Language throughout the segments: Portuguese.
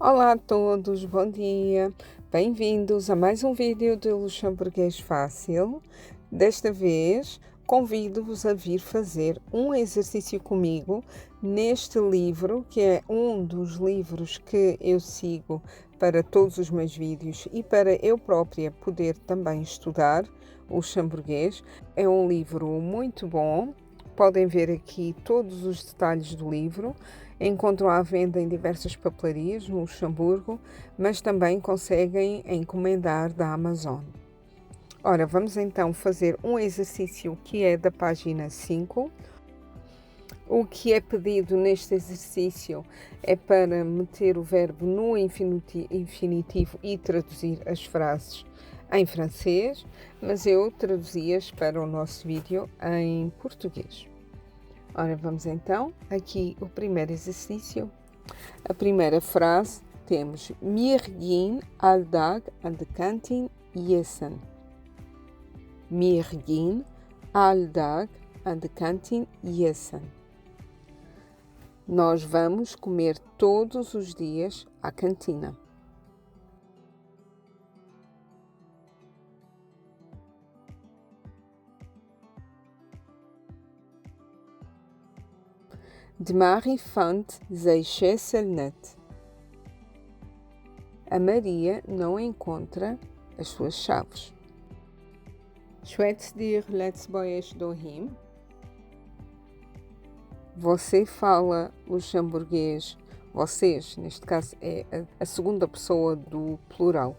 Olá a todos, bom dia. Bem-vindos a mais um vídeo de Luxemburguês Fácil. Desta vez, convido-vos a vir fazer um exercício comigo neste livro, que é um dos livros que eu sigo para todos os meus vídeos e para eu própria poder também estudar o luxemburguês. É um livro muito bom. Podem ver aqui todos os detalhes do livro. Encontram à venda em diversas papelarias no Luxemburgo, mas também conseguem encomendar da Amazon. Ora, vamos então fazer um exercício que é da página 5. O que é pedido neste exercício é para meter o verbo no infinitivo e traduzir as frases em francês, mas eu traduzi-as para o nosso vídeo em português. Ora, vamos então, aqui o primeiro exercício. A primeira frase temos Wir gehen alldag an de Kantine essen. Wir gehen alldag an de Kantine essen. Nós vamos comer todos os dias à cantina. De Marie fand zijn Schlüssel nicht. A Maria não encontra as suas chaves. Schwätzt dir Letzboisch dohim? Você fala luxemburguês. Vocês, neste caso, é a segunda pessoa do plural.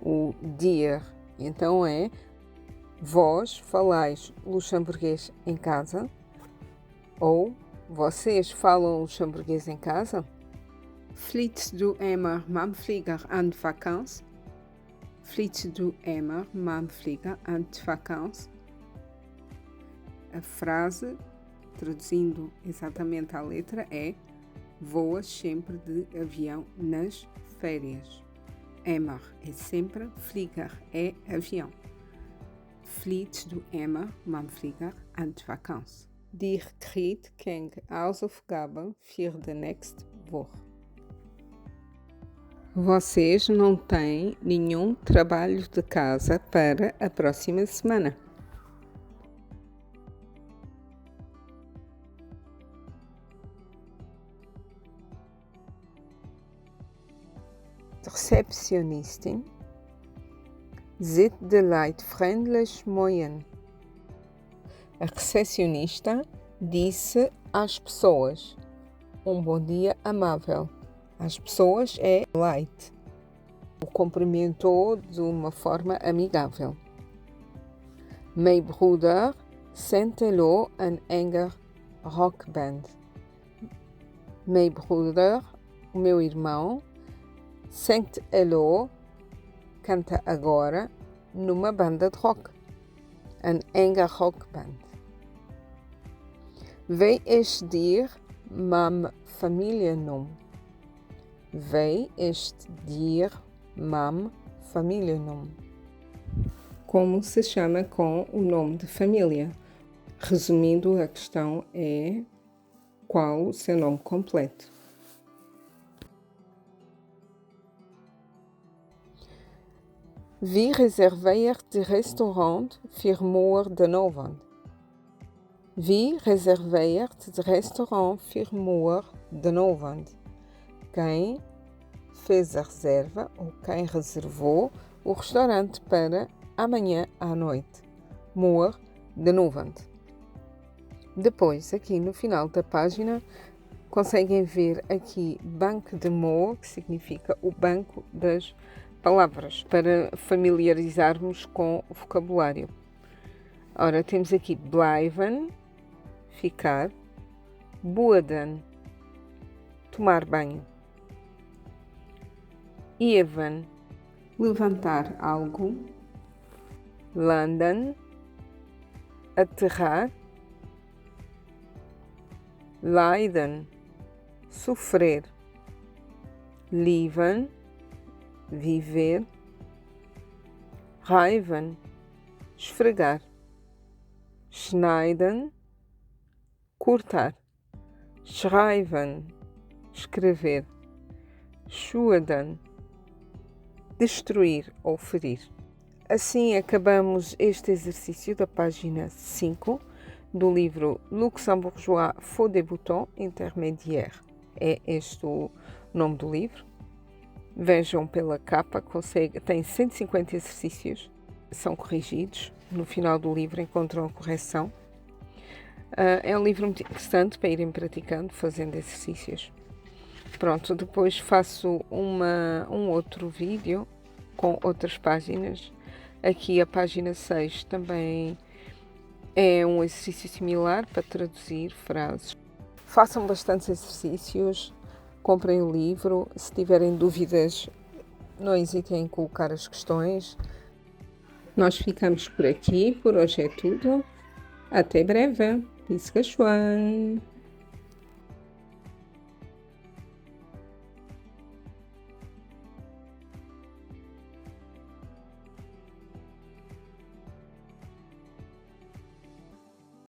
O dir. Então é vós falais luxemburguês em casa ou vocês falam luxemburguês em casa? Fliegst du immer mit dem Flieger an die Vakantie? Fliegst du immer mit dem Flieger an die Vakantie? A frase, traduzindo exatamente à letra, é voas sempre de avião nas férias. Immer é sempre, Flieger é avião. Fliegst du immer mit dem Flieger an die Vakantie? Dir kriegt keine Hausaufgaben für die nächste Woche. Vocês não têm nenhum trabalho de casa para a próxima semana. De Receptionistin zit de Leute freundlich moien. A recepcionista disse às pessoas um bom dia amável. As pessoas é light. O cumprimentou de uma forma amigável. Mein Bruder sentelou an enger rockband. Mein Bruder, o meu irmão, sentelou, canta agora, numa banda de rock. An enger rockband. Wie ist dir mam Familiennum? Wie ist dir mam Familiennum? Como se chama com o nome de família? Resumindo, a questão é qual o seu nome completo. Wie reserveert de restaurant für morgen de avond? Wie reserveert de restaurant für morgen de avond? Quem fez a reserva ou quem reservou o restaurante para amanhã à noite? Morgen de avond. Depois, aqui no final da página, conseguem ver aqui banco de mots, que significa o banco das palavras, para familiarizarmos com o vocabulário. Ora, temos aqui blijven, ficar, boden, tomar banho, even, levantar algo, landen, aterrar, lijden, sofrer, leven, viver, raiven, esfregar, schneiden, cortar, schreiben, escrever, schaden, destruir ou ferir. Assim acabamos este exercício da página 5 do livro Luxembourgeois Faux Débutant Intermédiaire. É este o nome do livro. Vejam pela capa, tem 150 exercícios, são corrigidos. No final do livro encontram a correção. É um livro muito interessante para irem praticando, fazendo exercícios. Pronto, depois faço um outro vídeo com outras páginas. Aqui a página 6 também é um exercício similar para traduzir frases. Façam bastantes exercícios, comprem o livro. Se tiverem dúvidas, não hesitem em colocar as questões. Nós ficamos por aqui, por hoje é tudo. Até breve. Bis geschwind.